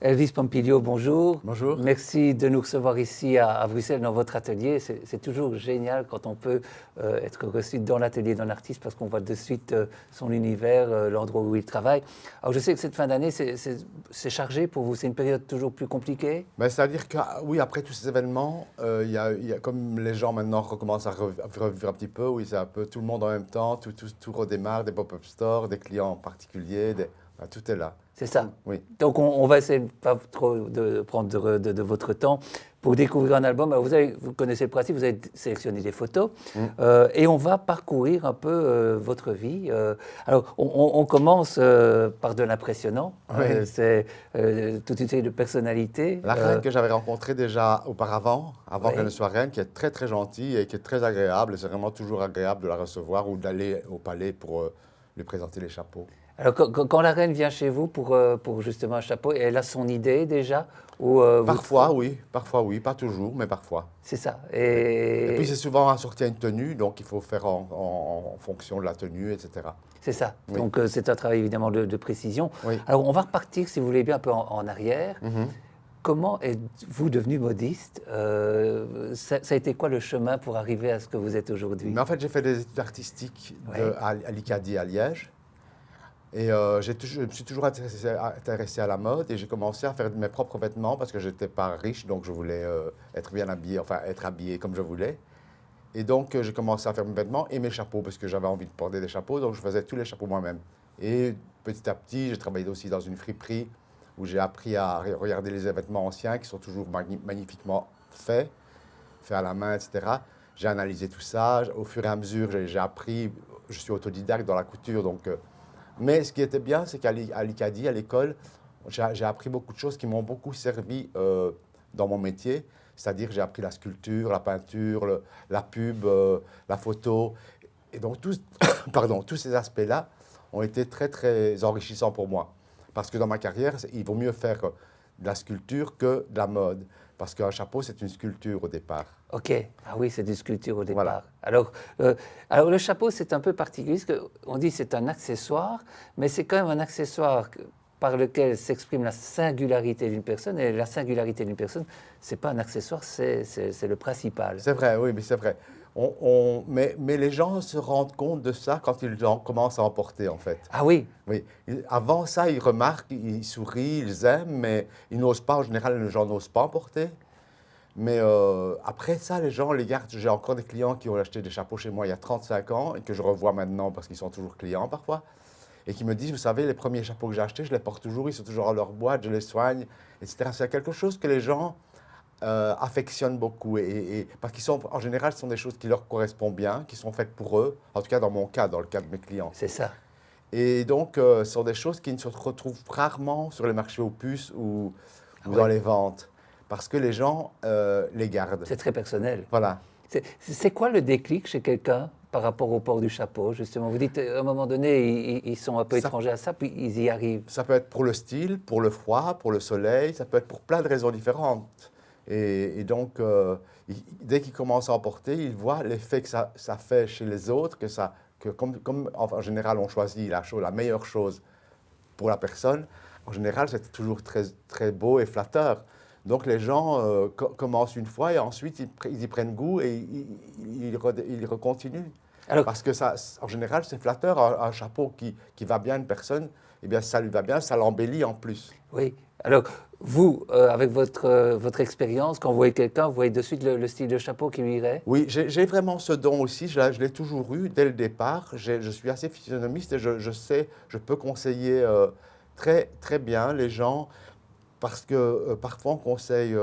Elvis Pompilio, bonjour. Bonjour. Merci de nous recevoir ici à Bruxelles dans votre atelier. C'est toujours génial quand on peut être reçu dans l'atelier d'un artiste parce qu'on voit de suite son univers, l'endroit où il travaille. Alors je sais que cette fin d'année, c'est chargé pour vous, c'est une période toujours plus compliquée. Ben, c'est-à-dire que oui, après tous ces événements, comme les gens maintenant recommencent à revivre un petit peu, oui, c'est un peu tout le monde en même temps, tout redémarre, des pop-up stores, des clients particuliers, ben, tout est là. C'est ça. Oui. Donc on va essayer de pas trop de prendre de votre temps pour découvrir un album. Alors, vous connaissez le principe, vous avez sélectionné des photos et on va parcourir un peu votre vie. Alors on commence par de l'impressionnant. Oui. C'est toute une série de personnalités. La reine que j'avais rencontrée déjà auparavant, avant Oui. qu'elle ne soit reine, qui est très très gentille et qui est très agréable. C'est vraiment toujours agréable de la recevoir ou d'aller au palais pour lui présenter les chapeaux. Alors quand la reine vient chez vous pour justement un chapeau, elle a son idée déjà ou, Parfois, oui, pas toujours, mais parfois. C'est ça. Et puis c'est souvent assorti à une tenue, donc il faut faire en fonction de la tenue, etc. C'est ça. Oui. Donc c'est un travail évidemment de précision. Oui. Alors on va repartir, si vous voulez bien, un peu en arrière. Comment êtes-vous devenu modiste ça a été quoi le chemin pour arriver à ce que vous êtes aujourd'hui? Mais en fait, j'ai fait des études artistiques à l'ICADI à Liège. Et je me suis toujours intéressé à la mode et j'ai commencé à faire mes propres vêtements parce que je n'étais pas riche, donc je voulais être bien habillé, enfin être habillé comme je voulais. Et donc j'ai commencé à faire mes vêtements et mes chapeaux parce que j'avais envie de porter des chapeaux, donc je faisais tous les chapeaux moi-même. Et petit à petit, j'ai travaillé aussi dans une friperie où j'ai appris à regarder les vêtements anciens qui sont toujours magnifiquement faits à la main, etc. J'ai analysé tout ça. Au fur et à mesure, j'ai appris, je suis autodidacte dans la couture, donc... Mais ce qui était bien, c'est qu'à l'ICADI, à l'école, j'ai appris beaucoup de choses qui m'ont beaucoup servi dans mon métier. C'est-à-dire j'ai appris la sculpture, la peinture, la pub, la photo. Et donc tous ces aspects-là ont été très, très enrichissants pour moi. Parce que dans ma carrière, il vaut mieux faire de la sculpture que de la mode. Parce qu'un chapeau, c'est une sculpture au départ. Ok, ah oui, c'est une sculpture au départ. Voilà. Alors le chapeau, c'est un peu particulier, parce qu'on dit que c'est un accessoire, mais c'est quand même un accessoire par lequel s'exprime la singularité d'une personne, et la singularité d'une personne, c'est pas un accessoire, c'est le principal. C'est vrai, oui, mais c'est vrai. Mais les gens se rendent compte de ça quand ils commencent à en porter, en fait. Ah oui, Oui. Avant ça, ils remarquent, ils sourient, ils aiment, mais ils n'osent pas, en général, les gens n'osent pas en porter. Mais après ça, les gens les gardent. J'ai encore des clients qui ont acheté des chapeaux chez moi il y a 35 ans et que je revois maintenant parce qu'ils sont toujours clients parfois. Et qui me disent, vous savez, les premiers chapeaux que j'ai achetés, je les porte toujours, ils sont toujours dans leur boîte, je les soigne, etc. C'est quelque chose que les gens affectionnent beaucoup. Parce qu'ils sont, en général, ce sont des choses qui leur correspondent bien, qui sont faites pour eux, en tout cas dans mon cas, dans le cas de mes clients. c'est ça. Et donc, ce sont des choses qui ne se retrouvent rarement sur les marchés aux puces ou dans les ventes, parce que les gens les gardent. C'est très personnel. Voilà. C'est quoi le déclic chez quelqu'un par rapport au port du chapeau, justement? Vous dites, à un moment donné, ils sont un peu étrangers à ça, puis ils y arrivent. Ça peut être pour le style, pour le froid, pour le soleil, ça peut être pour plein de raisons différentes. Et donc, dès qu'ils commencent à en porter, ils voient l'effet que ça fait chez les autres, que comme en général on choisit la meilleure chose pour la personne, en général c'est toujours très, très beau et flatteur. Donc les gens commencent une fois et ensuite ils y prennent goût et ils recontinuent. Alors, Parce que ça, en général, c'est flatteur, un chapeau qui va bien à une personne, eh bien ça lui va bien, ça l'embellit en plus. oui. Alors, vous, avec votre expérience, quand vous voyez quelqu'un, vous voyez de suite le style de chapeau qui lui irait? Oui, j'ai vraiment ce don aussi, je l'ai toujours eu dès le départ. Je suis assez physionomiste et je sais, je peux conseiller très, très bien les gens parce que parfois on conseille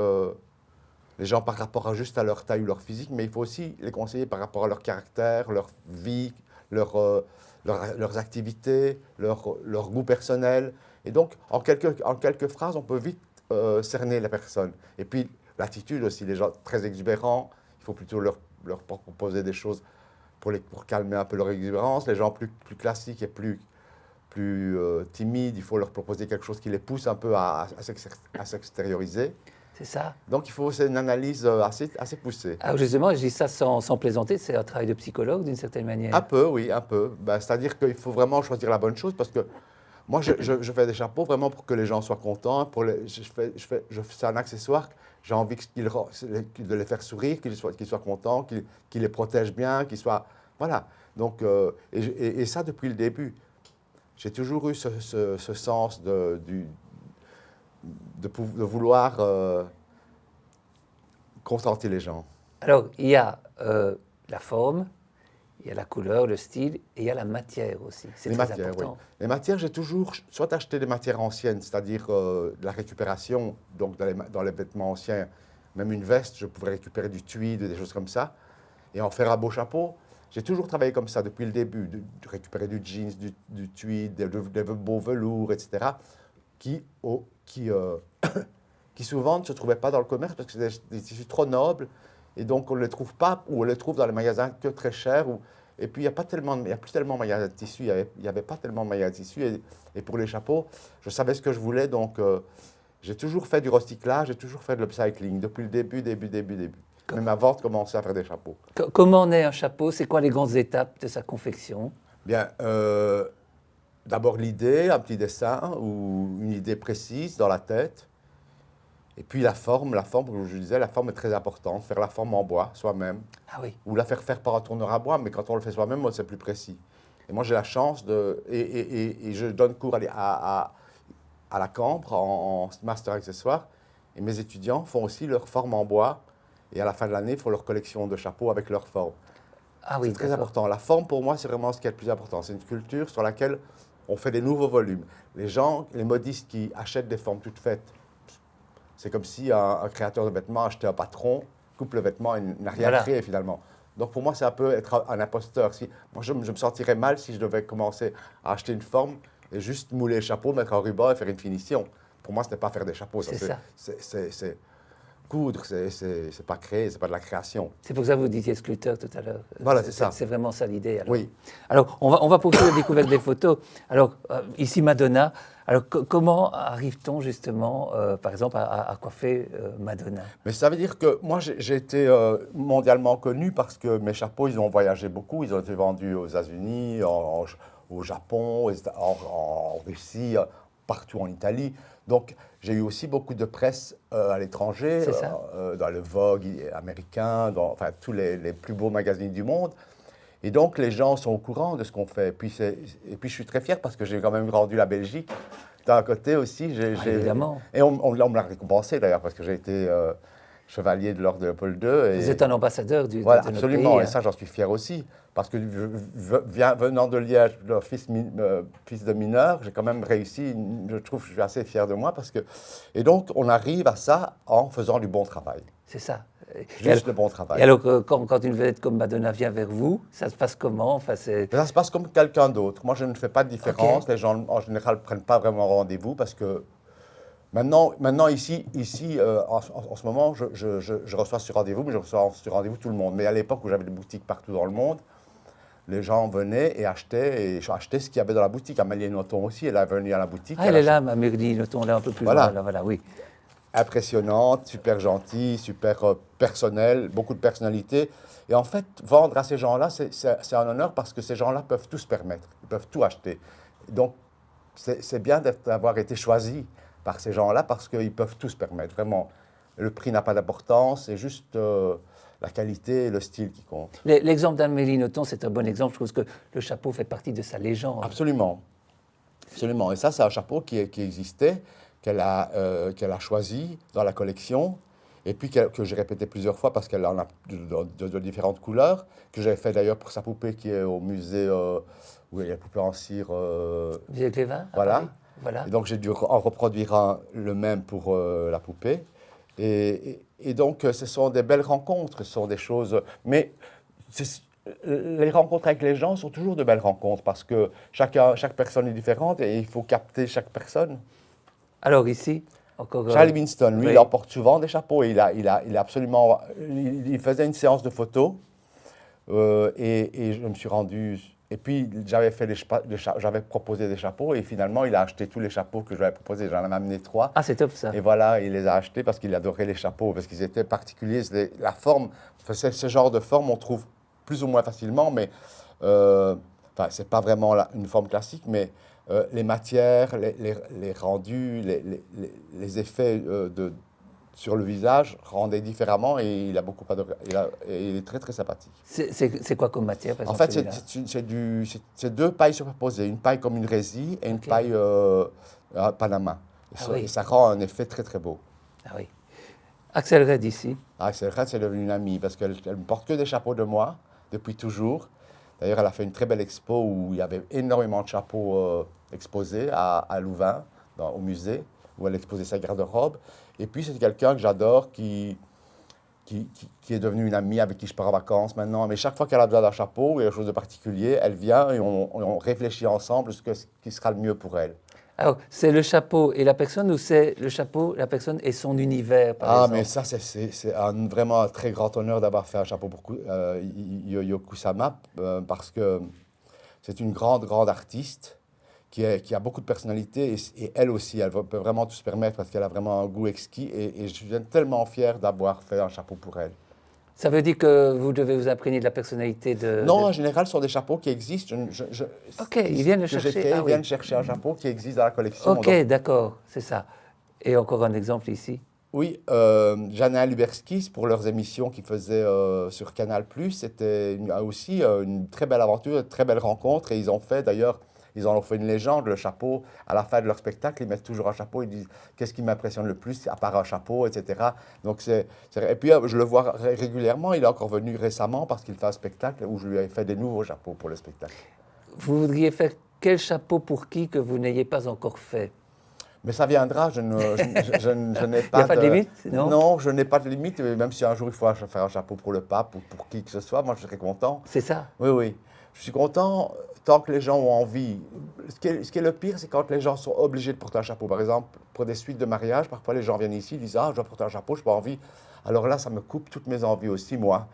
les gens par rapport juste à leur taille ou leur physique, mais il faut aussi les conseiller par rapport à leur caractère, leur vie, leurs activités, leur goût personnel. Et donc, en quelques phrases, on peut vite cerner la personne. Et puis, l'attitude aussi, les gens très exubérants, il faut plutôt leur proposer des choses pour calmer un peu leur exubérance. Les gens plus classiques et plus timides, il faut leur proposer quelque chose qui les pousse un peu à s'extérioriser. C'est ça. Donc, c'est une analyse assez poussée. Alors justement, je dis ça sans plaisanter, c'est un travail de psychologue d'une certaine manière. Un peu, oui, un peu. Ben, c'est-à-dire qu'il faut vraiment choisir la bonne chose parce que Moi, je fais des chapeaux vraiment pour que les gens soient contents. C'est un accessoire. J'ai envie de les faire sourire, qu'ils soient contents, qu'ils les protègent bien, qu'ils soient... Voilà. Donc, et ça depuis le début. J'ai toujours eu ce sens de vouloir contenter les gens. Alors, il y a la forme, il y a la couleur, le style, et il y a la matière aussi. C'est très important. Oui. Les matières, j'ai toujours soit acheté des matières anciennes, c'est-à-dire de la récupération, donc dans les vêtements anciens, même une veste, je pouvais récupérer du tweed, des choses comme ça, et en faire un beau chapeau. J'ai toujours travaillé comme ça depuis le début, de récupérer du jeans, du tweed, des beaux velours, etc., qui souvent ne se trouvaient pas dans le commerce parce que c'est des tissus trop nobles, et donc on ne les trouve pas, ou on les trouve dans les magasins que très chers. Et puis il n'y a plus tellement de magasins de tissus, il n'y avait pas tellement de magasins de tissus. Et pour les chapeaux, je savais ce que je voulais, donc j'ai toujours fait du recyclage, j'ai toujours fait de l'upcycling, depuis le début. Même avant de commencer à faire des chapeaux. Comment naît un chapeau? C'est quoi les grandes étapes de sa confection? Bien, d'abord l'idée, un petit dessin ou une idée précise dans la tête. Et puis la forme, comme je disais, la forme est très importante. Faire la forme en bois soi-même. Ah oui. Ou la faire par un tourneur à bois, mais quand on le fait soi-même, c'est plus précis. Et moi, j'ai la chance de... Et je donne cours à la Cambre en master accessoire. Et mes étudiants font aussi leur forme en bois. Et à la fin de l'année, ils font leur collection de chapeaux avec leur forme. Ah oui, c'est très important. La forme, pour moi, c'est vraiment ce qui est le plus important. C'est une sculpture sur laquelle on fait des nouveaux volumes. Les gens, les modistes qui achètent des formes toutes faites, c'est comme si un créateur de vêtements achetait un patron, coupe le vêtement et n'a rien créé finalement. Donc pour moi, c'est un peu être un imposteur. Moi, je me sentirais mal si je devais commencer à acheter une forme et juste mouler le chapeau, mettre un ruban et faire une finition. Pour moi, ce n'est pas faire des chapeaux. C'est coudre, c'est pas créer, c'est pas de la création. C'est pour ça que vous disiez sculpteur tout à l'heure. Voilà, c'est ça. C'est vraiment ça l'idée. Oui. Alors, on va poursuivre la découverte des photos. Alors, ici Madonna. Alors, comment arrive-t-on justement, par exemple, à coiffer Madonna? Mais ça veut dire que moi, j'ai été mondialement connu parce que mes chapeaux, ils ont voyagé beaucoup. Ils ont été vendus aux États-Unis, au Japon, en Russie, partout en Italie. Donc, j'ai eu aussi beaucoup de presse à l'étranger, dans le Vogue américain, enfin, tous les plus beaux magazines du monde. Et donc, les gens sont au courant de ce qu'on fait. Et puis, je suis très fier parce que j'ai quand même rendu la Belgique. D'un côté aussi, évidemment. Et on me l'a récompensé d'ailleurs parce que j'ai été chevalier de l'ordre de Léopold II. Vous êtes un ambassadeur de voilà, notre absolument, pays. Et ça, j'en suis fier aussi. Parce que venant de Liège, fils de mineur, j'ai quand même réussi. Je trouve que je suis assez fier de moi. Et donc, on arrive à ça en faisant du bon travail. C'est ça. Juste le bon travail. Et alors, quand une vedette comme Madonna vient vers vous, ça se passe comment? Enfin, ça se passe comme quelqu'un d'autre. Moi, je ne fais pas de différence. Okay. Les gens, en général, ne prennent pas vraiment rendez-vous parce que maintenant ici en ce moment, je reçois sur rendez-vous, mais je reçois sur rendez-vous tout le monde. Mais à l'époque où j'avais des boutiques partout dans le monde, les gens venaient et achetaient ce qu'il y avait dans la boutique. Amélie Nothomb aussi, elle est venue à la boutique. Ah, elle est là, Amélie Nothomb, là, un peu plus loin. Voilà, oui. Impressionnante, super gentille, super personnelle, beaucoup de personnalité. Et en fait, vendre à ces gens-là, c'est un honneur parce que ces gens-là peuvent tout se permettre, ils peuvent tout acheter. Donc, c'est bien d'avoir été choisi par ces gens-là parce qu'ils peuvent tout se permettre. Vraiment, le prix n'a pas d'importance, c'est juste la qualité et le style qui comptent. L'exemple d'Amélie Nothomb, c'est un bon exemple. Je trouve que le chapeau fait partie de sa légende. Absolument. Absolument. Et ça, c'est un chapeau qui existait, qu'elle a choisi dans la collection, et puis que j'ai répété plusieurs fois parce qu'elle en a de différentes couleurs, que j'avais fait d'ailleurs pour sa poupée qui est au musée où il y a la poupée en cire. Musée Clévin. Voilà. Voilà. Et donc j'ai dû en reproduire le même pour la poupée. Et donc ce sont des belles rencontres, ce sont des choses... Mais les rencontres avec les gens sont toujours de belles rencontres parce que chaque personne est différente et il faut capter chaque personne. Alors ici, encore... Charlie Winston, lui, il emporte souvent des chapeaux. Il faisait une séance de photos et je me suis rendu... Et puis, j'avais proposé des chapeaux et finalement, il a acheté tous les chapeaux que je lui avais proposés. J'en avais amené 3. Ah, c'est top ça. Et voilà, il les a achetés parce qu'il adorait les chapeaux, parce qu'ils étaient particuliers. La forme, ce genre de forme, on trouve plus ou moins facilement, mais enfin, c'est pas vraiment une forme classique, mais les matières, les rendus, les effets sur le visage rendaient différemment et il a beaucoup et il est très très sympathique. C'est quoi comme matière, par En exemple, fait, c'est deux pailles superposées, une paille comme une résille et une Ok. paille à Panama. Ah oui. Et ça rend un effet très très beau. Ah oui. Axel Red ici. Ah, c'est devenu une amie parce qu'elle ne porte que des chapeaux de moi depuis toujours. D'ailleurs, elle a fait une très belle expo où il y avait énormément de chapeaux exposés à Louvain, au musée, où elle exposait sa garde-robe. Et puis, c'est quelqu'un que j'adore qui est devenu une amie avec qui je pars en vacances maintenant. Mais chaque fois qu'elle a besoin d'un chapeau ou quelque chose de particulier, elle vient et on réfléchit ensemble ce qui sera le mieux pour elle. Alors, c'est le chapeau et la personne ou c'est le chapeau, la personne et son univers, par exemple? Mais ça, c'est vraiment un très grand honneur d'avoir fait un chapeau pour Yo-Yo Kusama parce que c'est une grande, grande artiste qui a beaucoup de personnalité et elle aussi, elle peut vraiment tout se permettre parce qu'elle a vraiment un goût exquis et je suis tellement fier d'avoir fait un chapeau pour elle. Ça veut dire que vous devez vous imprégner de la personnalité Non, en général, ce sont des chapeaux qui existent. Ok, ils viennent le que j'ai chercher. créés, Ah ils oui. viennent chercher un chapeau qui existe dans la collection. Ok, Donc, d'accord, c'est ça. Et encore un exemple ici. oui, Jana Luberskis, pour leurs émissions qu'ils faisaient sur Canal+, c'était aussi une très belle aventure, une très belle rencontre. Et ils ont fait, d'ailleurs, ils en ont fait une légende, le chapeau. À la fin de leur spectacle, ils mettent toujours un chapeau. Ils disent, qu'est-ce qui m'impressionne le plus, à part un chapeau, etc. Donc, et puis, je le vois régulièrement. Il est encore venu récemment parce qu'il fait un spectacle où je lui ai fait des nouveaux chapeaux pour le spectacle. Vous voudriez faire quel chapeau pour qui que vous n'ayez pas encore fait? Mais ça viendra, je n'ai Il pas n'y a pas de limite, non? Non, je n'ai pas de limite, même si un jour il faut faire un chapeau pour le pape ou pour qui que ce soit, moi je serais content. C'est ça. Oui, oui. Je suis content tant que les gens ont envie. Ce qui est le pire, c'est quand les gens sont obligés de porter un chapeau. Par exemple, pour des suites de mariage, parfois les gens viennent ici, ils disent « Ah, je dois porter un chapeau, je n'ai pas envie. » Alors là, ça me coupe toutes mes envies aussi, moi,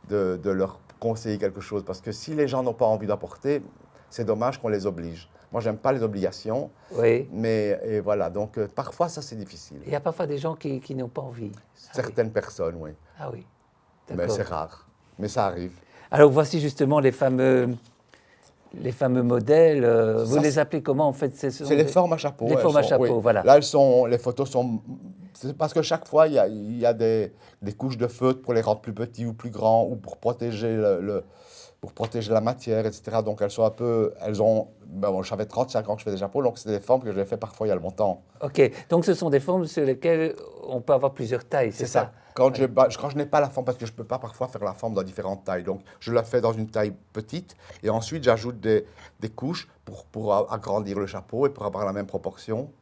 de leur conseiller quelque chose. Parce que si les gens n'ont pas envie d'en porter, c'est dommage qu'on les oblige. Moi, j'aime pas les obligations, Oui. mais et voilà. Donc, parfois, ça, c'est difficile. Il y a parfois des gens qui n'ont pas envie. Ah oui. Certaines personnes, oui. Ah oui. Mais D'accord. c'est rare. Mais ça arrive. Alors voici justement les fameux modèles. Vous Ça, les appelez comment en fait? C'est les formes à chapeau. Les formes à chapeau, oui. voilà. Là, les photos sont... C'est parce que chaque fois, il y a des couches de feutre pour les rendre plus petits ou plus grands ou pour protéger pour protéger la matière, etc. Donc, elles ont... Ben, bon, j'avais 35 ans que je fais des chapeaux, donc c'est des formes que j'ai fait parfois il y a longtemps. Ok, donc ce sont des formes sur lesquelles on peut avoir plusieurs tailles, c'est ça? Quand je n'ai pas la forme, parce que je ne peux pas parfois faire la forme dans différentes tailles, donc je la fais dans une taille petite, et ensuite j'ajoute des couches pour agrandir le chapeau et pour avoir la même proportion.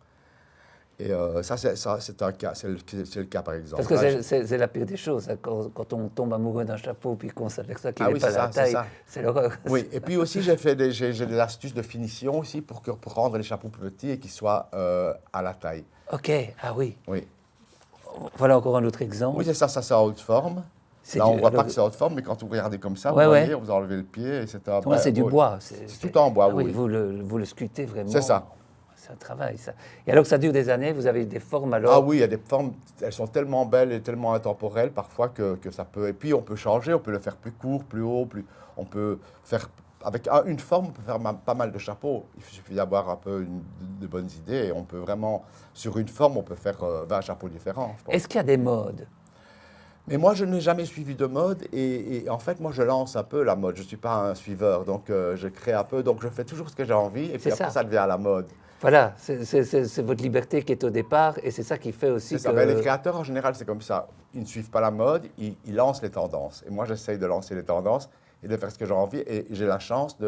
Et c'est un cas, c'est le cas par exemple. Parce que Là, c'est la pire des choses, hein, quand on tombe amoureux d'un chapeau puis qu'on s'aperçoit qu'il Ah n'est oui, pas c'est la ça, c'est taille, ça. c'est l'horreur. Oui, et puis aussi j'ai des astuces de finition aussi pour rendre les chapeaux plus petits et qu'ils soient à la taille. Ok, ah oui. Oui, Voilà encore un autre exemple. oui c'est ça c'est en haute forme. C'est Là, on ne voit alors, pas que c'est haute forme, mais quand vous regardez comme ça, Ouais, vous ouais. voyez, vous enlevez le pied et c'est un... là, c'est du bois. C'est tout en bois, Ah oui. oui. Vous le sculptez vraiment. C'est ça. C'est un travail, ça. Et alors que ça dure des années, vous avez des formes alors? Ah oui, il y a des formes, elles sont tellement belles et tellement intemporelles parfois que ça peut... Et puis on peut changer, on peut le faire plus court, plus haut, on peut faire... Avec une forme, on peut faire pas mal de chapeaux. Il suffit d'avoir un peu de bonnes idées et on peut vraiment... Sur une forme, on peut faire 20 chapeaux différents, je pense. Est-ce qu'il y a des modes? Mais moi, je n'ai jamais suivi de mode et en fait, moi, je lance un peu la mode. Je ne suis pas un suiveur, donc je crée un peu, donc je fais toujours ce que j'ai envie et puis après, ça devient à la mode. Voilà, c'est votre liberté qui est au départ et c'est ça qui fait aussi que... C'est ça, mais les créateurs, en général, c'est comme ça. Ils ne suivent pas la mode, ils lancent les tendances. Et moi, j'essaye de lancer les tendances et de faire ce que j'ai envie et j'ai la chance,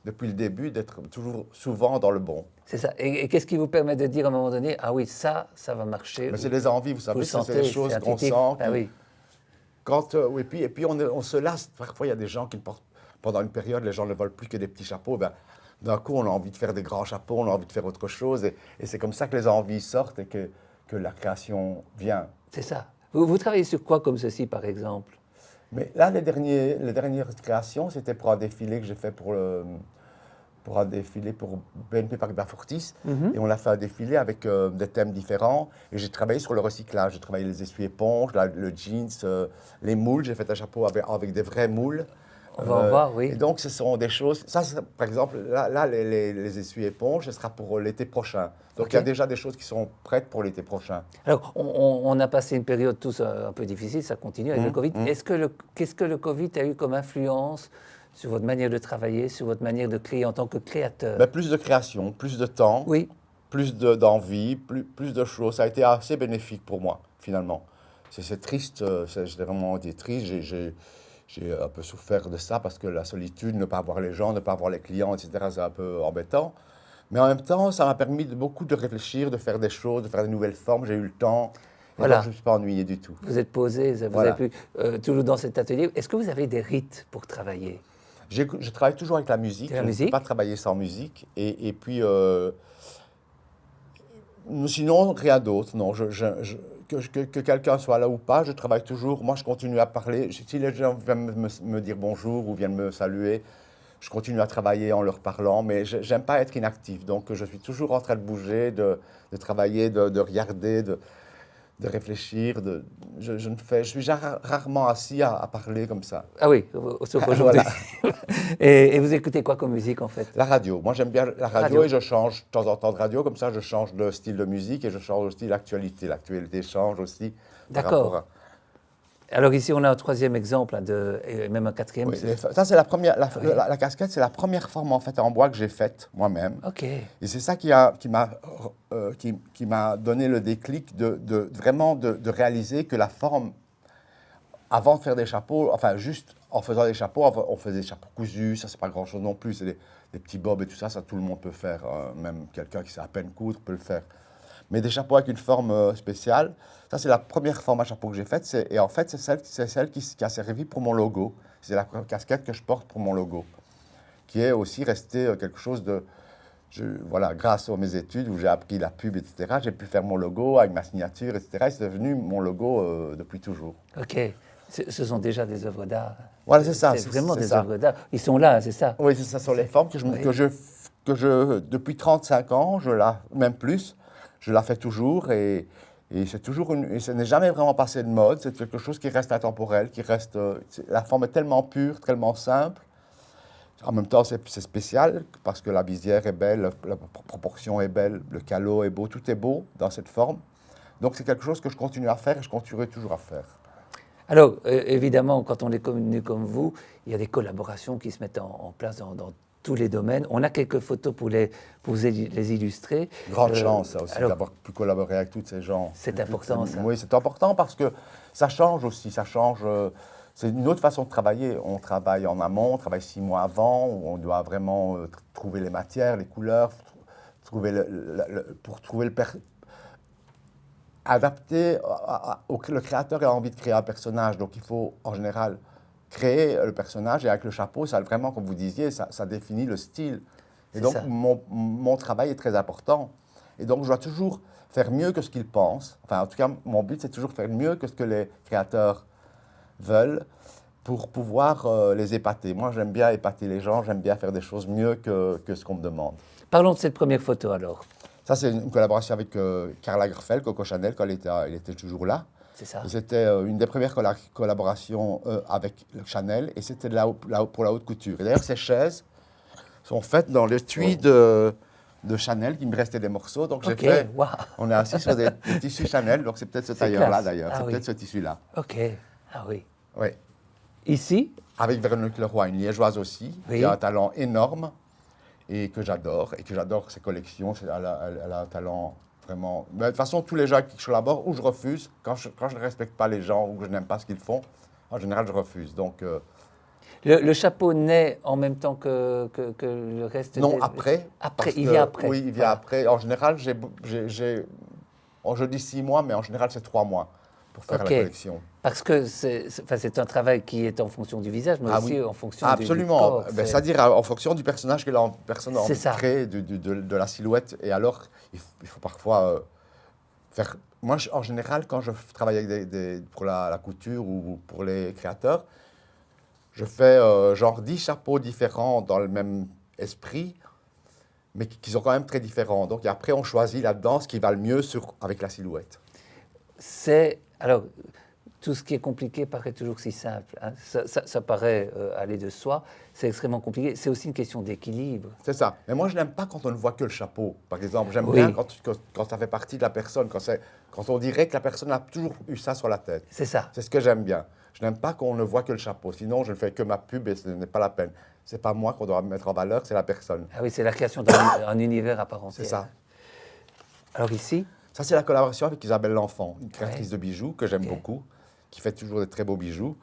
depuis le début, d'être toujours souvent dans le bon. C'est ça. Et qu'est-ce qui vous permet de dire à un moment donné, ah oui, ça va marcher? Mais c'est des envies, vous savez, c'est des choses qu'on sent. Ah oui. Et puis on se lasse. Parfois, il y a des gens qui ne portent, pendant une période, les gens ne veulent plus que des petits chapeaux. Ben, d'un coup, on a envie de faire des grands chapeaux, on a envie de faire autre chose. Et c'est comme ça que les envies sortent et que la création vient. C'est ça. Vous travaillez sur quoi comme ceci, par exemple? Mais là, les dernières créations, c'était pour un défilé que j'ai fait pour BNP Paribas Fortis. Et on a fait un défilé avec des thèmes différents. Et j'ai travaillé sur le recyclage. J'ai travaillé les essuie-éponges, le jeans, les moules. J'ai fait un chapeau avec des vrais moules On va en voir, oui. Et donc, ce sont des choses... Ça, par exemple, là les essuie-éponges, ce sera pour l'été prochain. Donc, il y a déjà des choses qui sont prêtes pour l'été prochain. Alors, on a passé une période tous un peu difficile, ça continue avec le Covid. Qu'est-ce que le Covid a eu comme influence sur votre manière de travailler, sur votre manière de créer en tant que créateur? Ben, plus de création, plus de temps, Oui, plus d'envie, plus de choses. Ça a été assez bénéfique pour moi, finalement. C'est triste, j'ai vraiment été triste. J'ai un peu souffert de ça parce que la solitude, ne pas voir les gens, ne pas voir les clients, etc., c'est un peu embêtant. Mais en même temps, ça m'a permis beaucoup de réfléchir, de faire des choses, de faire de nouvelles formes. J'ai eu le temps. Et voilà. donc, je ne me suis pas ennuyé du tout. Vous êtes posé, vous Voilà. avez pu, toujours dans cet atelier. Est-ce que vous avez des rites pour travailler? Je travaille toujours avec la musique. Je ne peux pas travailler sans musique. Et puis, sinon, rien d'autre. Non, que quelqu'un soit là ou pas, je travaille toujours. Moi, je continue à parler. Si les gens viennent me dire bonjour ou viennent me saluer, je continue à travailler en leur parlant. Mais je n'aime pas être inactif. Donc, je suis toujours en train de bouger, de travailler, de regarder, de réfléchir. Je suis rarement assis à parler comme ça. Ah oui, sauf aujourd'hui. Voilà. Et vous écoutez quoi comme musique en fait? La radio. Moi, j'aime bien la radio et je change de temps en temps de radio. Comme ça, je change de style de musique et je change aussi l'actualité. L'actualité change aussi. D'accord. Alors ici, on a un troisième exemple, et même un quatrième. Oui, ça, c'est la première. La casquette, c'est la première forme en fait en bois que j'ai faite moi-même. Ok. Et c'est ça qui m'a donné le déclic de vraiment de réaliser que la forme, avant de faire des chapeaux, enfin juste en faisant des chapeaux, on faisait des chapeaux cousus, ça c'est pas grand-chose non plus, c'est des petits bobs et tout ça, ça tout le monde peut faire, même quelqu'un qui sait à peine coudre peut le faire. Mais des chapeaux avec une forme spéciale, ça c'est la première forme à chapeau que j'ai faite, et en fait c'est celle qui a servi pour mon logo, c'est la casquette que je porte pour mon logo, qui est aussi resté quelque chose de... voilà, grâce à mes études où j'ai appris la pub, etc., j'ai pu faire mon logo avec ma signature, etc., et c'est devenu mon logo depuis toujours. Ok. Ce sont déjà des œuvres d'art. Voilà, c'est ça. C'est vraiment des œuvres d'art. Ils sont là, c'est ça. Oui, c'est ça, sur les formes que je depuis 35 ans, même plus, je la fais toujours et c'est toujours et ce n'est jamais vraiment passé de mode. C'est quelque chose qui reste intemporel, qui reste. La forme est tellement pure, tellement simple. En même temps, c'est spécial parce que la visière est belle, la proportion est belle, le calot est beau, tout est beau dans cette forme. Donc c'est quelque chose que je continue à faire et je continuerai toujours à faire. Alors, évidemment, quand on est comme vous, il y a des collaborations qui se mettent en place dans tous les domaines. On a quelques photos pour les illustrer. Grande chance, ça aussi, d'avoir pu collaborer avec tous ces gens. C'est important, ça. Oui, c'est important parce que ça change aussi, ça change. C'est une autre façon de travailler. On travaille en amont, on travaille 6 mois avant, où on doit vraiment trouver les matières, les couleurs, adapter. Le créateur a envie de créer un personnage, donc il faut en général créer le personnage. Et avec le chapeau, ça vraiment, comme vous disiez, ça définit le style. Et donc mon travail est très important. Et donc je dois toujours faire mieux que ce qu'ils pensent. Enfin, en tout cas, mon but, c'est toujours faire mieux que ce que les créateurs veulent pour pouvoir les épater. Moi, j'aime bien épater les gens, j'aime bien faire des choses mieux que ce qu'on me demande. Parlons de cette première photo alors. Ça, c'est une collaboration avec Karl Lagerfeld, Coco Chanel, quand il était toujours là. C'est ça. C'était une des premières collaborations avec Chanel, et c'était pour la haute couture. Et d'ailleurs, ces chaises sont faites dans l'étui de Chanel, qui me restait des morceaux. Donc j'ai fait. Wow. On est assis sur des tissus Chanel, donc c'est peut-être ce tailleur-là d'ailleurs. C'est peut-être ce tissu-là. Ok. Ah oui. Oui. Ici? Avec Véronique Leroy, une liégeoise aussi, qui a un talent énorme et que j'adore ses collections. Elle a un talent vraiment. Mais de toute façon, tous les gens avec qui je collabore, ou je refuse, quand je ne respecte pas les gens ou que je n'aime pas ce qu'ils font, en général, je refuse. Donc. Le chapeau naît en même temps que le reste. Non, après. Après, il vient après. Oui, il vient après. En général, je dis 6 mois, mais en général, c'est 3 mois pour faire la collection. Parce que c'est un travail qui est en fonction du visage, mais aussi en fonction du corps. Absolument. C'est-à-dire en fonction du personnage que la personne a envie de créer, de la silhouette. Et alors, il faut parfois faire... Moi, en général, quand je travaille avec pour la couture ou pour les créateurs, je fais genre 10 chapeaux différents dans le même esprit, mais qui sont quand même très différents. Donc après, on choisit là-dedans ce qui va le mieux avec la silhouette. Alors, tout ce qui est compliqué paraît toujours si simple. Hein. Ça paraît aller de soi, c'est extrêmement compliqué. C'est aussi une question d'équilibre. C'est ça. Mais moi, je n'aime pas quand on ne voit que le chapeau, par exemple. J'aime Oui. bien quand ça fait partie de la personne, quand on dirait que la personne a toujours eu ça sur la tête. C'est ça. C'est ce que j'aime bien. Je n'aime pas qu'on ne voit que le chapeau. Sinon, je ne fais que ma pub et ce n'est pas la peine. Ce n'est pas moi qu'on doit mettre en valeur, c'est la personne. Ah oui, c'est la création d'un univers à part entière. C'est ça. Alors ici, Ça, c'est la collaboration avec Isabelle L'Enfant, une créatrice de bijoux que j'aime beaucoup, qui fait toujours des très beaux bijoux.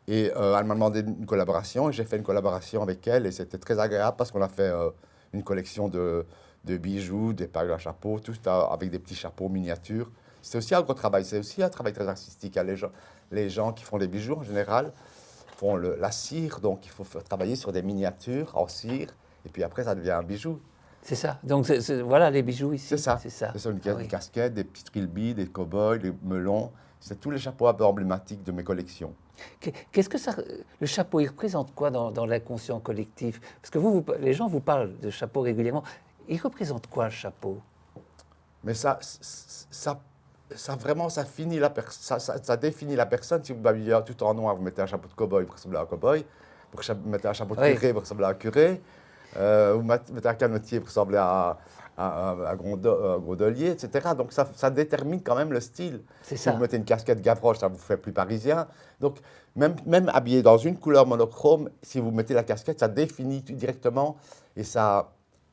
Et elle m'a demandé une collaboration et j'ai fait une collaboration avec elle et c'était très agréable parce qu'on a fait une collection de bijoux, des pailles à chapeau, tout avec des petits chapeaux miniatures. C'est aussi un gros travail, c'est aussi un travail très artistique. Il y a les gens qui font des bijoux en général font la cire, donc il faut travailler sur des miniatures en cire et puis après ça devient un bijou. c'est ça. Donc voilà les bijoux ici. C'est ça. C'est ça. Ce sont Ah oui. des casquettes, des petits trilby, des cow-boys, des melons. C'est tous les chapeaux un peu emblématiques de mes collections. Qu'est-ce que ça, le chapeau, il représente quoi dans l'inconscient collectif? Parce que les gens vous parlent de chapeau régulièrement. Il représente quoi le chapeau? Mais ça vraiment, ça définit la personne. Si vous m'habillez tout en noir, vous mettez un chapeau de cow-boy, vous ressemblez à un cow-boy. Vous mettez un chapeau de curé, vous ressemblez à un curé. Vous mettez un canotier, vous ressemblez à un gondolier, etc. Donc ça détermine quand même le style. C'est Si ça. vous mettez une casquette Gavroche, ça vous fait plus parisien. Donc même habillé dans une couleur monochrome, si vous mettez la casquette, ça définit directement et ça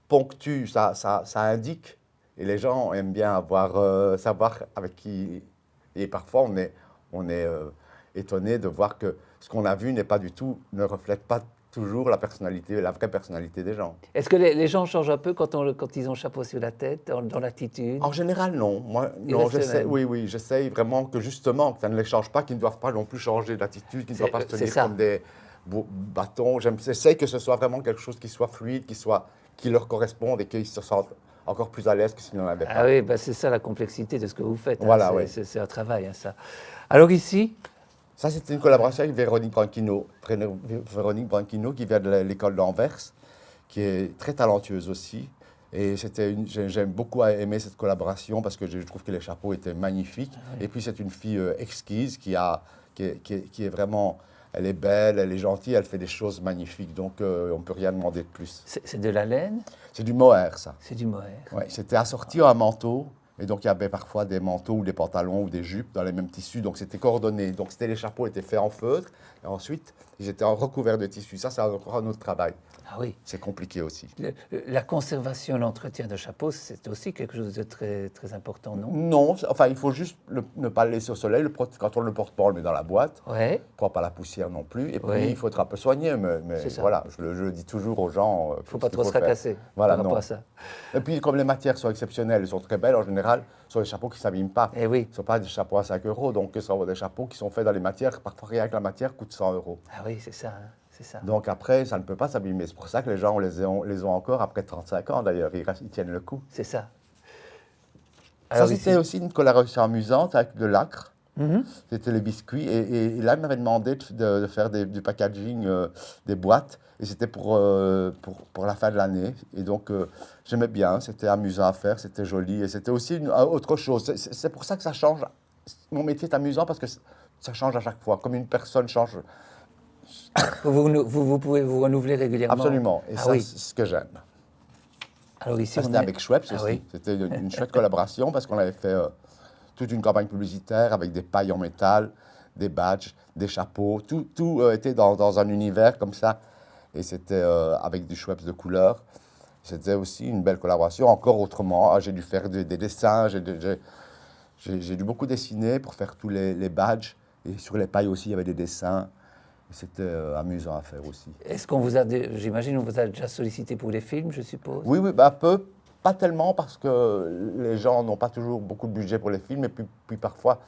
ponctue, ça indique. Et les gens aiment bien savoir avec qui. Et parfois on est étonné de voir que ce qu'on a vu ne reflète pas toujours la vraie personnalité des gens. Est-ce que les gens changent un peu quand ils ont le chapeau sur la tête, dans l'attitude? En général, non. Moi, Ils non, restent les mêmes. oui, j'essaye vraiment que justement, que ça ne les change pas, qu'ils ne doivent pas non plus changer d'attitude, qu'ils ne doivent pas se C'est tenir ça. comme des bâtons. J'essaye que ce soit vraiment quelque chose qui soit fluide, qui leur corresponde et qu'ils se sentent encore plus à l'aise que s'ils n'en avaient pas. Ah oui, bah c'est ça la complexité de ce que vous faites. Hein. Voilà, oui. C'est un travail, hein, ça. Alors ici, Ça, c'était une collaboration avec Véronique Branquinot. Véronique Branquinot, qui vient de l'école d'Anvers, qui est très talentueuse aussi. Et j'aime beaucoup aimer cette collaboration parce que je trouve que les chapeaux étaient magnifiques. Ah oui. Et puis, c'est une fille exquise qui est vraiment... Elle est belle, elle est gentille, elle fait des choses magnifiques. Donc, on ne peut rien demander de plus. c'est de la laine, C'est du mohair, ça. c'est du mohair. Ouais, c'était assorti à un manteau. Et donc, il y avait parfois des manteaux ou des pantalons ou des jupes dans les mêmes tissus. Donc, c'était coordonné. Donc, les chapeaux étaient faits en feutre. Et ensuite, ils étaient recouverts de tissu. Ça, c'est encore un autre travail. Ah oui. C'est compliqué aussi. La conservation, l'entretien de chapeau, c'est aussi quelque chose de très, très important, non? Non, enfin, il faut juste ne pas le laisser au soleil. Quand on ne le porte pas, on le met dans la boîte. Ouais. Pas la poussière non plus. Et puis, Ouais. il faut être un peu soigné. Mais C'est ça. voilà, je le dis toujours aux gens. Il ne faut pas ce qu'il trop se faire. fracasser Voilà, par rapport non. à ça. Et puis, comme les matières sont exceptionnelles, elles sont très belles, en général, ce sont des chapeaux qui ne s'abîment pas. Eh oui. Ce ne sont pas des chapeaux à 5 €, donc ce sont des chapeaux qui sont faits dans les matières. Parfois, rien que la matière coûte 100 €. Ah oui, c'est ça. Hein. C'est ça. Donc après, ça ne peut pas s'abîmer. C'est pour ça que les gens les ont encore après 35 ans, d'ailleurs. Ils tiennent le coup. C'est ça. Ça, ici- c'était aussi une collaboration amusante avec de l'acre. Mhm. C'était les biscuits. Et là, il m'avait demandé de faire du packaging, des boîtes. Et c'était pour la fin de l'année. Et donc, j'aimais bien. C'était amusant à faire. C'était joli. Et c'était aussi autre chose. C'est pour ça que ça change. Mon métier est amusant parce que ça change à chaque fois. Comme une personne change. Vous pouvez vous renouveler régulièrement. Absolument. Et Ah ça, oui. c'est ce que j'aime. Alors ici, Ça, on c'était est- avec Schweppes Ah aussi. oui. C'était une chouette collaboration parce qu'on avait fait toute une campagne publicitaire avec des pailles en métal, des badges, des chapeaux. Tout était dans un univers comme ça. Et c'était avec du Schweppes de couleur. C'était aussi une belle collaboration. Encore autrement, j'ai dû faire des dessins. J'ai dû beaucoup dessiner pour faire tous les badges. Et sur les pailles aussi, il y avait des dessins. Et c'était amusant à faire aussi. Est-ce qu'on vous a, j'imagine, on vous a déjà sollicité pour les films, je suppose? Oui, bah, peu, pas tellement parce que les gens n'ont pas toujours beaucoup de budget pour les films. Et puis parfois,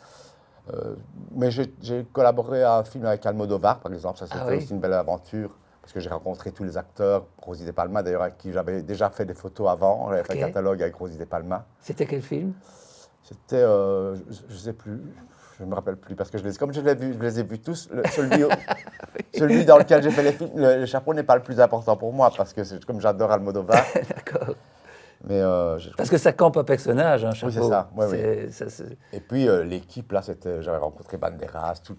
mais j'ai collaboré à un film avec Almodovar, par exemple. Ça, c'était oui. aussi une belle aventure parce que j'ai rencontré tous les acteurs. Rosie De Palma, d'ailleurs, avec qui j'avais déjà fait des photos avant. J'avais fait Ok. un catalogue avec Rosie De Palma. C'était quel film? C'était, je ne sais plus, je ne me rappelle plus parce que comme je les ai vus tous. Celui dans lequel j'ai fait les films, le chapeau n'est pas le plus important pour moi parce que comme j'adore Almodovar. D'accord. Mais, Parce que ça campe un personnage, un chapeau. Oui, c'est ça. Oui. C'est- Et puis l'équipe, là, j'avais rencontré Banderas, tous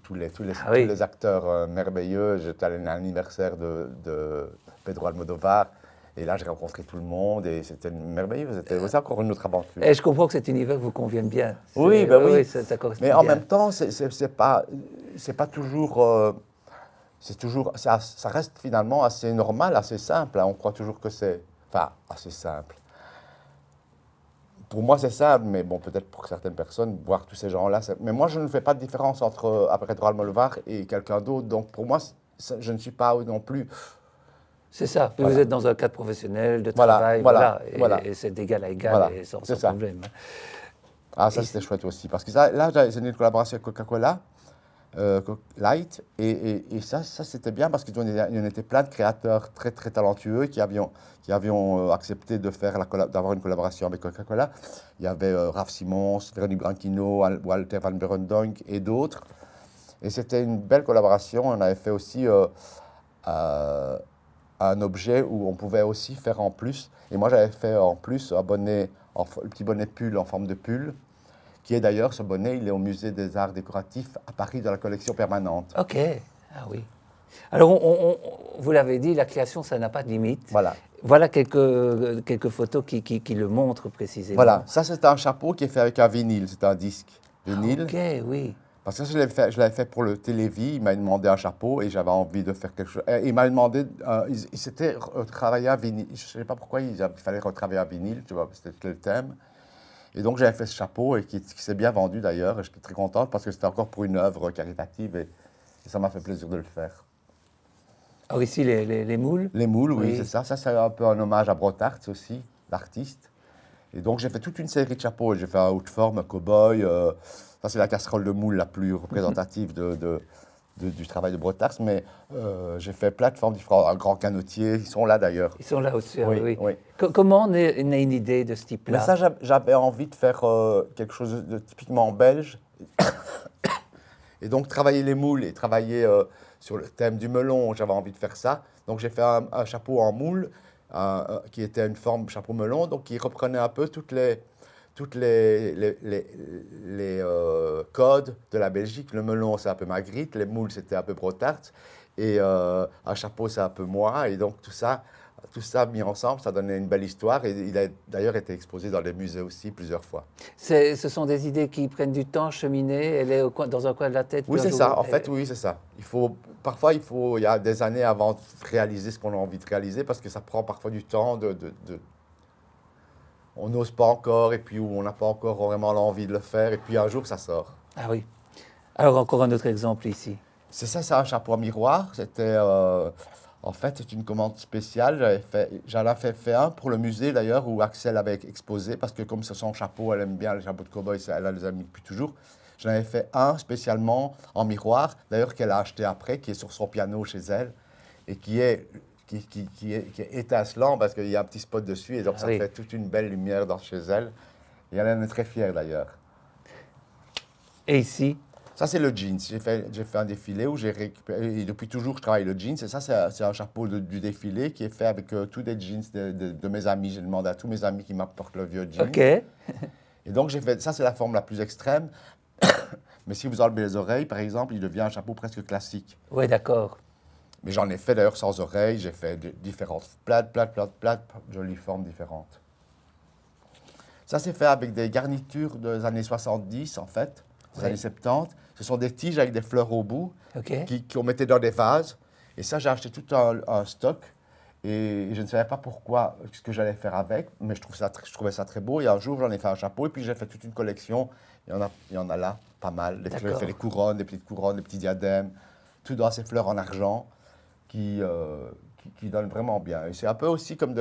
Ah oui. les acteurs merveilleux. J'étais à l'anniversaire de Pedro Almodovar. Et là, j'ai rencontré tout le monde et c'était merveilleux. C'était encore une autre aventure. Et je comprends que cet univers vous convienne bien. Oui, ben oui. Ça correspond Mais en bien. même temps, c'est pas toujours. Ça reste finalement assez normal, assez simple. Hein. On croit toujours que c'est. Enfin, assez simple. Pour moi, c'est simple, mais bon, peut-être pour certaines personnes, voir tous ces gens-là. Mais moi, je ne fais pas de différence entre Pedro Almodovar et quelqu'un d'autre. Donc, pour moi, je ne suis pas non plus. C'est ça. Puis Voilà. vous êtes dans un cadre professionnel, de Voilà, travail, voilà, Et, voilà. et c'est d'égal à égal Voilà, et sans c'est ça. problème. Ah, ça, c'était chouette aussi. Parce que là, j'ai une collaboration avec Coca-Cola, Light, et ça c'était bien parce qu'il y en était plein de créateurs très, très talentueux qui avions accepté d'avoir une collaboration avec Coca-Cola. Il y avait Raph Simons, Véronique Branquino, Walter Van Berendonck et d'autres. Et c'était une belle collaboration. On avait fait aussi un objet où on pouvait aussi faire en plus. Et moi, j'avais fait en plus un petit bonnet pull en forme de pull, qui est d'ailleurs, ce bonnet, il est au Musée des Arts Décoratifs à Paris, dans la collection permanente. OK. Ah oui. Alors, vous l'avez dit, la création, ça n'a pas de limite. Voilà. Voilà quelques photos qui le montrent précisément. Voilà. Ça, c'est un chapeau qui est fait avec un vinyle. C'est un disque vinyle. OK, oui. Parce que ça, je l'avais fait pour le Télévis. Il m'a demandé un chapeau et j'avais envie de faire quelque chose. Il m'a demandé, il s'était retravaillé un vinyle. Je ne sais pas pourquoi il fallait retravailler un vinyle, tu vois, c'était le thème. Et donc, j'avais fait ce chapeau et qui s'est bien vendu d'ailleurs. Et j'étais très contente parce que c'était encore pour une œuvre caritative et ça m'a fait plaisir de le faire. Alors ici, les moules. Les moules, oui, Oui. c'est ça. Ça, c'est un peu un hommage à Brotarts aussi, l'artiste. Et donc, j'ai fait toute une série de chapeaux. J'ai fait un haute forme, un cow-boy. Ça, c'est la casserole de moule la plus représentative du travail de Brotarts. Mais j'ai fait plein de formes différentes. Un grand canotier, ils sont là d'ailleurs. Ils sont là au-dessus. Oui, Oui. oui. Comment on a une idée de ce type-là? Mais ça, j'avais envie de faire quelque chose de typiquement belge. Et donc, travailler les moules et travailler sur le thème du melon, j'avais envie de faire ça. Donc, j'ai fait un chapeau en moule qui était une forme chapeau melon, donc qui reprenait un peu toutes les codes de la Belgique. Le melon, c'est un peu Magritte, les moules, c'était un peu Brotarts, et un chapeau, c'est un peu moi. Et donc, tout ça mis ensemble, ça donnait une belle histoire. Et il a d'ailleurs été exposé dans les musées aussi plusieurs fois. Ce sont des idées qui prennent du temps, cheminer. Elle est dans un coin de la tête. Oui, puis un c'est jour, ça. En fait, oui, c'est ça. Parfois, il y a des années avant de réaliser ce qu'on a envie de réaliser parce que ça prend parfois du temps. On n'ose pas encore et puis on n'a pas encore vraiment l'envie de le faire. Et puis un jour, ça sort. Ah oui. Alors, encore un autre exemple ici. C'est ça, c'est un chapeau à miroir. C'était, en fait, c'est une commande spéciale. J'en avais fait un pour le musée d'ailleurs où Axel avait exposé parce que comme c'est son chapeau, elle aime bien les chapeaux de cow-boy, elle les aime depuis toujours. J'en avais fait un spécialement en miroir, d'ailleurs qu'elle a acheté après, qui est sur son piano chez elle et qui est étincelant parce qu'il y a un petit spot dessus et donc ça fait toute une belle lumière chez elle. Et elle en est très fière d'ailleurs. Et ici? Ça, c'est le jeans. J'ai fait un défilé où j'ai récupéré, et depuis toujours, je travaille le jeans. Et ça, c'est un chapeau du défilé qui est fait avec tous des jeans de mes amis. J'ai demandé à tous mes amis qui m'apportent le vieux jeans. OK. Et donc, j'ai fait, ça, c'est la forme la plus extrême. Mais si vous enlevez les oreilles, par exemple, il devient un chapeau presque classique. Oui, d'accord. Mais j'en ai fait d'ailleurs sans oreilles. J'ai fait différentes, plein de jolies formes différentes. Ça, c'est fait avec des garnitures des années 70, en fait, des années 70. Ce sont des tiges avec des fleurs au bout qu'on mettait dans des vases. Et ça, j'ai acheté tout un stock. Et je ne savais pas pourquoi, ce que j'allais faire avec, mais je trouvais ça très beau. Et un jour, j'en ai fait un chapeau. Et puis, j'ai fait toute une collection. Il y en a là, pas mal. J'ai fait des couronnes, des petites couronnes, des petits diadèmes. Tout dans ces fleurs en argent qui donnent vraiment bien. Et c'est un peu aussi comme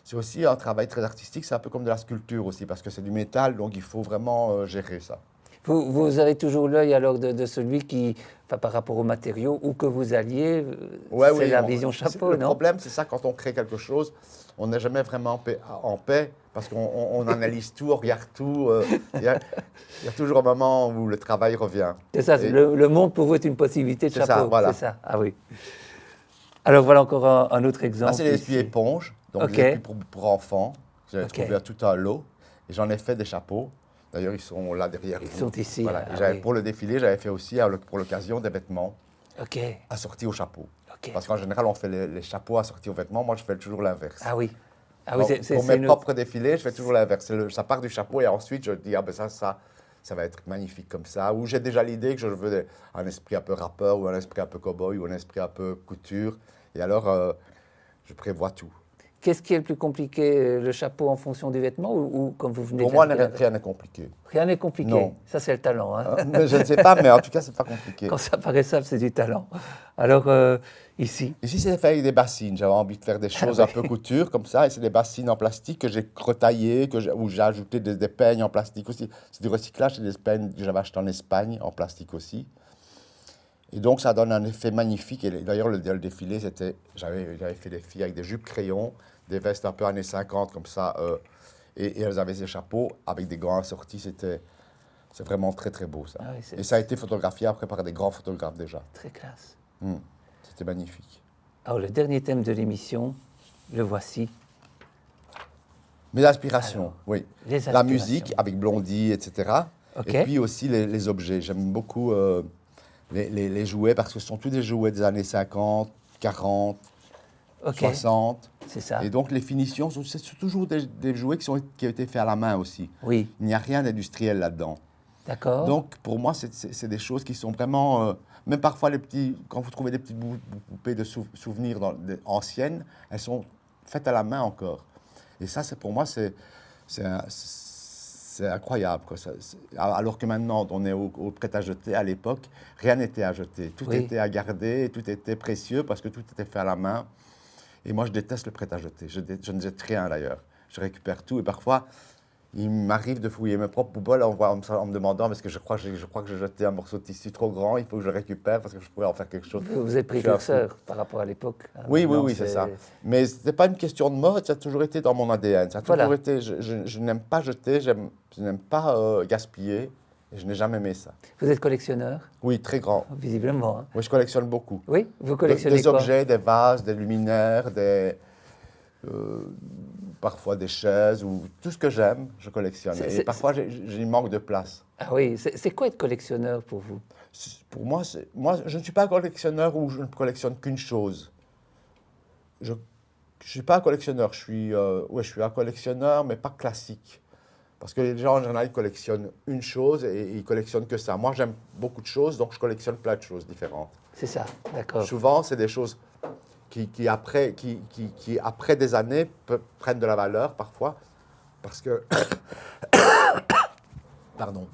c'est aussi un travail très artistique. C'est un peu comme de la sculpture aussi, parce que c'est du métal. Donc, il faut vraiment gérer ça. Vous avez toujours l'œil alors de celui qui, enfin, par rapport aux matériaux, où que vous alliez, c'est la vision chapeau, non? Le problème, c'est ça, quand on crée quelque chose, on n'est jamais vraiment en paix parce qu'on analyse tout, on regarde tout. Il y a toujours un moment où le travail revient. C'est ça, le monde pour vous est une possibilité de chapeau. Ça, voilà. C'est ça, ah oui. Alors voilà encore un autre exemple. Là, c'est les essuie-éponges, donc les essuie pour enfants. J'ai trouvé tout un lot et j'en ai fait des chapeaux. D'ailleurs, ils sont là derrière. Ils sont ici. Voilà. Oui. Pour le défilé, j'avais fait aussi pour l'occasion des vêtements assortis au chapeau. Parce qu'en général, on fait les chapeaux assortis aux vêtements. Moi, je fais toujours l'inverse. Ah oui. Donc, pour mes propres défilés, je fais toujours l'inverse. Ça part du chapeau et ensuite, je dis, ça va être magnifique comme ça. Ou j'ai déjà l'idée que je veux un esprit un peu rappeur, ou un esprit un peu cow-boy, ou un esprit un peu couture. Et alors, je prévois tout. Qu'est-ce qui est le plus compliqué, le chapeau en fonction du vêtement ou comme vous venez Pour moi, rien n'est compliqué. Rien n'est compliqué. Non. Ça, c'est le talent. Hein. Mais je ne sais pas, mais en tout cas, c'est pas compliqué. Quand ça paraît simple, c'est du talent. Alors, ici. Ici, c'est fait avec des bassines. J'avais envie de faire des choses un peu couture, comme ça. Et c'est des bassines en plastique que j'ai retaillées, où j'ai ajouté des peignes en plastique aussi. C'est du recyclage, c'est des peignes que j'avais achetées en Espagne, en plastique aussi. Et donc, ça donne un effet magnifique. Et d'ailleurs, le défilé, j'avais fait des filles avec des jupes crayons, des vestes un peu années 50, comme ça. Et elles avaient ces chapeaux avec des gants assortis. C'est vraiment très, très beau, ça. Ah oui, et ça a été photographié après par des grands photographes déjà. Très classe. C'était magnifique. Alors, le dernier thème de l'émission, le voici. Mes aspirations, oui. Les aspirations. La musique avec Blondie, etc. Et puis aussi les objets. J'aime beaucoup les jouets parce que ce sont tous des jouets des années 50, 40, 60. C'est ça. Et donc les finitions, c'est toujours des jouets qui ont été faits à la main aussi. Oui. Il n'y a rien d'industriel là-dedans. D'accord. Donc pour moi, c'est des choses qui sont vraiment... même parfois, quand vous trouvez des petites poupées de souvenirs anciennes, elles sont faites à la main encore. Et ça, pour moi, c'est incroyable, quoi. Alors que maintenant, on est au prêt-à-jeter. À l'époque, rien n'était à jeter. Tout était à garder, tout était précieux parce que tout était fait à la main. Et moi, je déteste le prêt-à-jeter. Je ne jette rien, d'ailleurs. Je récupère tout. Et parfois, il m'arrive de fouiller mes propres poubelles en me demandant parce que je crois que j'ai jeté un morceau de tissu trop grand, il faut que je le récupère parce que je pourrais en faire quelque chose. Vous êtes précurseur par rapport à l'époque. Oui, c'est ça. Mais ce n'est pas une question de mode, ça a toujours été dans mon ADN. Ça a toujours été, je n'aime pas jeter, je n'aime pas gaspiller, et je n'ai jamais aimé ça. Vous êtes collectionneur? Oui, très grand. Visiblement. Hein. Oui, je collectionne beaucoup. Oui, vous collectionnez des objets, des vases, des luminaires, parfois des chaises, ou tout ce que j'aime, je collectionne. Et parfois, j'ai manque de place. Ah oui, c'est quoi être collectionneur pour vous? Pour moi, je ne suis pas un collectionneur où je ne collectionne qu'une chose. Je ne suis pas un collectionneur, je suis un collectionneur, mais pas classique. Parce que les gens, en général, ils collectionnent une chose et ils collectionnent que ça. Moi, j'aime beaucoup de choses, donc je collectionne plein de choses différentes. C'est ça, d'accord. Souvent, c'est des choses qui après des années, prennent de la valeur parfois, parce que... Pardon.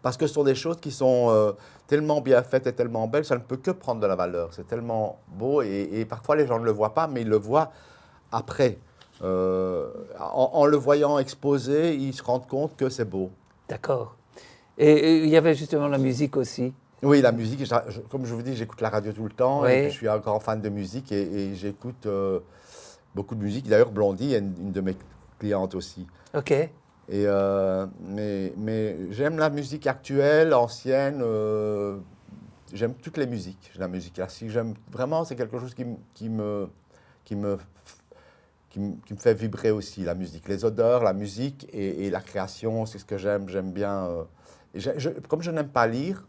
Parce que ce sont des choses qui sont tellement bien faites et tellement belles, ça ne peut que prendre de la valeur. C'est tellement beau et parfois les gens ne le voient pas, mais ils le voient après. En le voyant exposé, ils se rendent compte que c'est beau. D'accord. Et il y avait justement la musique aussi. Oui, la musique, comme je vous dis, j'écoute la radio tout le temps. Oui. Et je suis un grand fan de musique et j'écoute beaucoup de musique. D'ailleurs, Blondie est une de mes clientes aussi. OK. Mais j'aime la musique actuelle, ancienne. J'aime toutes les musiques. La musique classique, vraiment, c'est quelque chose qui me fait vibrer aussi, la musique. Les odeurs, la musique et la création, c'est ce que j'aime. J'aime bien. Comme je n'aime pas lire,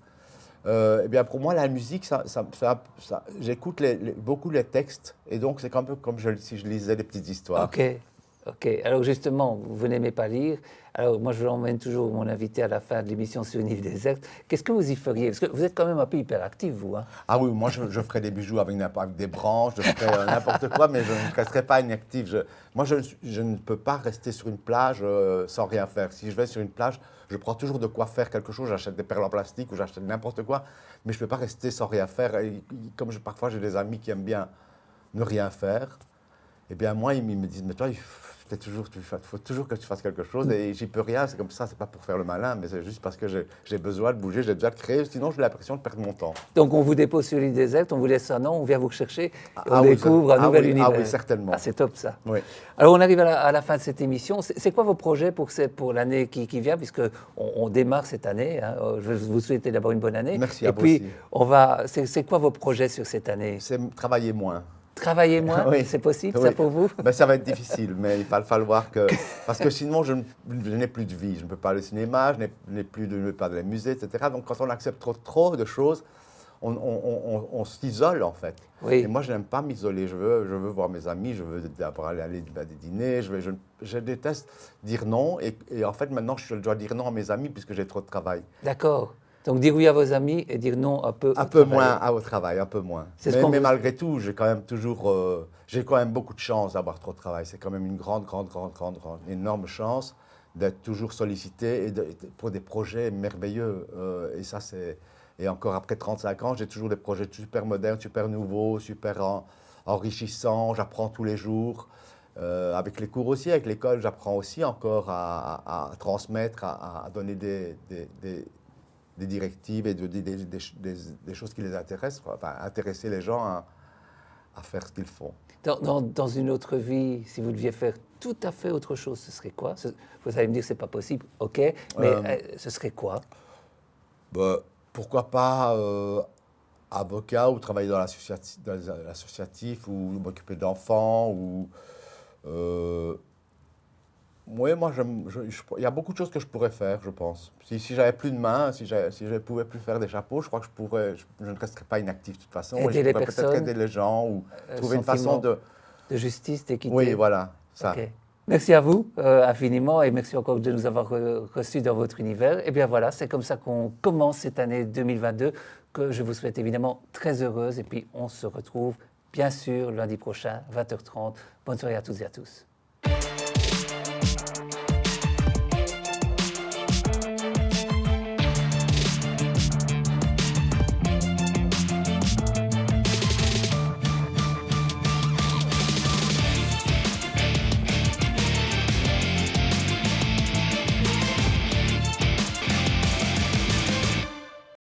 eh bien pour moi, la musique, j'écoute beaucoup les textes. Et donc, c'est un peu comme si je lisais des petites histoires. OK. Alors justement, vous n'aimez pas lire. Alors moi, je l'emmène toujours mon invité à la fin de l'émission sur une île déserte. Qu'est-ce que vous y feriez? Parce que vous êtes quand même un peu hyperactif, vous. Hein? Ah oui, moi, je ferais des bijoux avec des branches, je ferais n'importe quoi, mais je ne resterais pas inactif. Moi, je ne peux pas rester sur une plage sans rien faire. Si je vais sur une plage, je prends toujours de quoi faire quelque chose. J'achète des perles en plastique ou j'achète n'importe quoi, mais je ne peux pas rester sans rien faire. Et comme parfois, j'ai des amis qui aiment bien ne rien faire, eh bien moi, ils me disent, mais toi, il faut toujours que tu fasses quelque chose et j'y peux rien, c'est comme ça, c'est pas pour faire le malin, mais c'est juste parce que j'ai besoin de bouger, j'ai besoin de créer, sinon j'ai l'impression de perdre mon temps. Donc on vous dépose sur l'île déserte, on vous laisse un an, on vient vous chercher et on découvre un nouvel univers. Ah oui, certainement. Ah, c'est top ça. Oui. Alors on arrive à la fin de cette émission. C'est quoi vos projets pour l'année qui vient, puisque on démarre cette année, hein. Je vais vous souhaiter d'abord une bonne année. Merci à vous aussi. Et puis, c'est quoi vos projets sur cette année? C'est travailler moins. Travailler moins, Oui. c'est possible, Oui. ça pour vous? Ben, ça va être difficile, mais il va falloir que... Parce que sinon, je n'ai plus de vie. Je ne peux pas aller au cinéma, je n'ai plus de, je ne peux pas aller au musée, etc. Donc, quand on accepte trop de choses, on s'isole, en fait. Oui. Et moi, je n'aime pas m'isoler. Je veux voir mes amis, je veux aller à des dîners. Je déteste dire non. Et en fait, maintenant, je dois dire non à mes amis puisque j'ai trop de travail. D'accord. Donc dire oui à vos amis et dire non un peu Un au peu travail. moins au travail, un peu moins. C'est ce qu'on Mais vous- malgré tout, j'ai quand même toujours, j'ai quand même beaucoup de chance d'avoir trop de travail. C'est quand même une grande, énorme chance d'être toujours sollicité pour des projets merveilleux. Et ça, et encore après 35 ans, j'ai toujours des projets super modernes, super nouveaux, enrichissants. J'apprends tous les jours. Avec les cours aussi, avec l'école, j'apprends aussi encore à transmettre, à donner des directives et des choses qui les intéressent, quoi. Enfin, intéresser les gens à faire ce qu'ils font. Dans une autre vie, si vous deviez faire tout à fait autre chose, ce serait quoi? Vous allez me dire que ce n'est pas possible, ok, mais ce serait quoi? Bah, pourquoi pas avocat ou travailler dans l'associatif ou m'occuper d'enfants ou... oui, moi, il y a beaucoup de choses que je pourrais faire, je pense. Si j'avais plus de mains, si je ne pouvais plus faire des chapeaux, je crois que je ne resterais pas inactif de toute façon. Aider Et je les pourrais peut-être personnes, aider les gens ou trouver une façon sentiment de... de justice, d'équité. Oui, voilà, ça. Ok. Merci à vous infiniment et merci encore de nous avoir reçus dans votre univers. Et bien voilà, c'est comme ça qu'on commence cette année 2022 que je vous souhaite évidemment très heureuse et puis on se retrouve bien sûr lundi prochain, 20h30. Bonne soirée à toutes et à tous.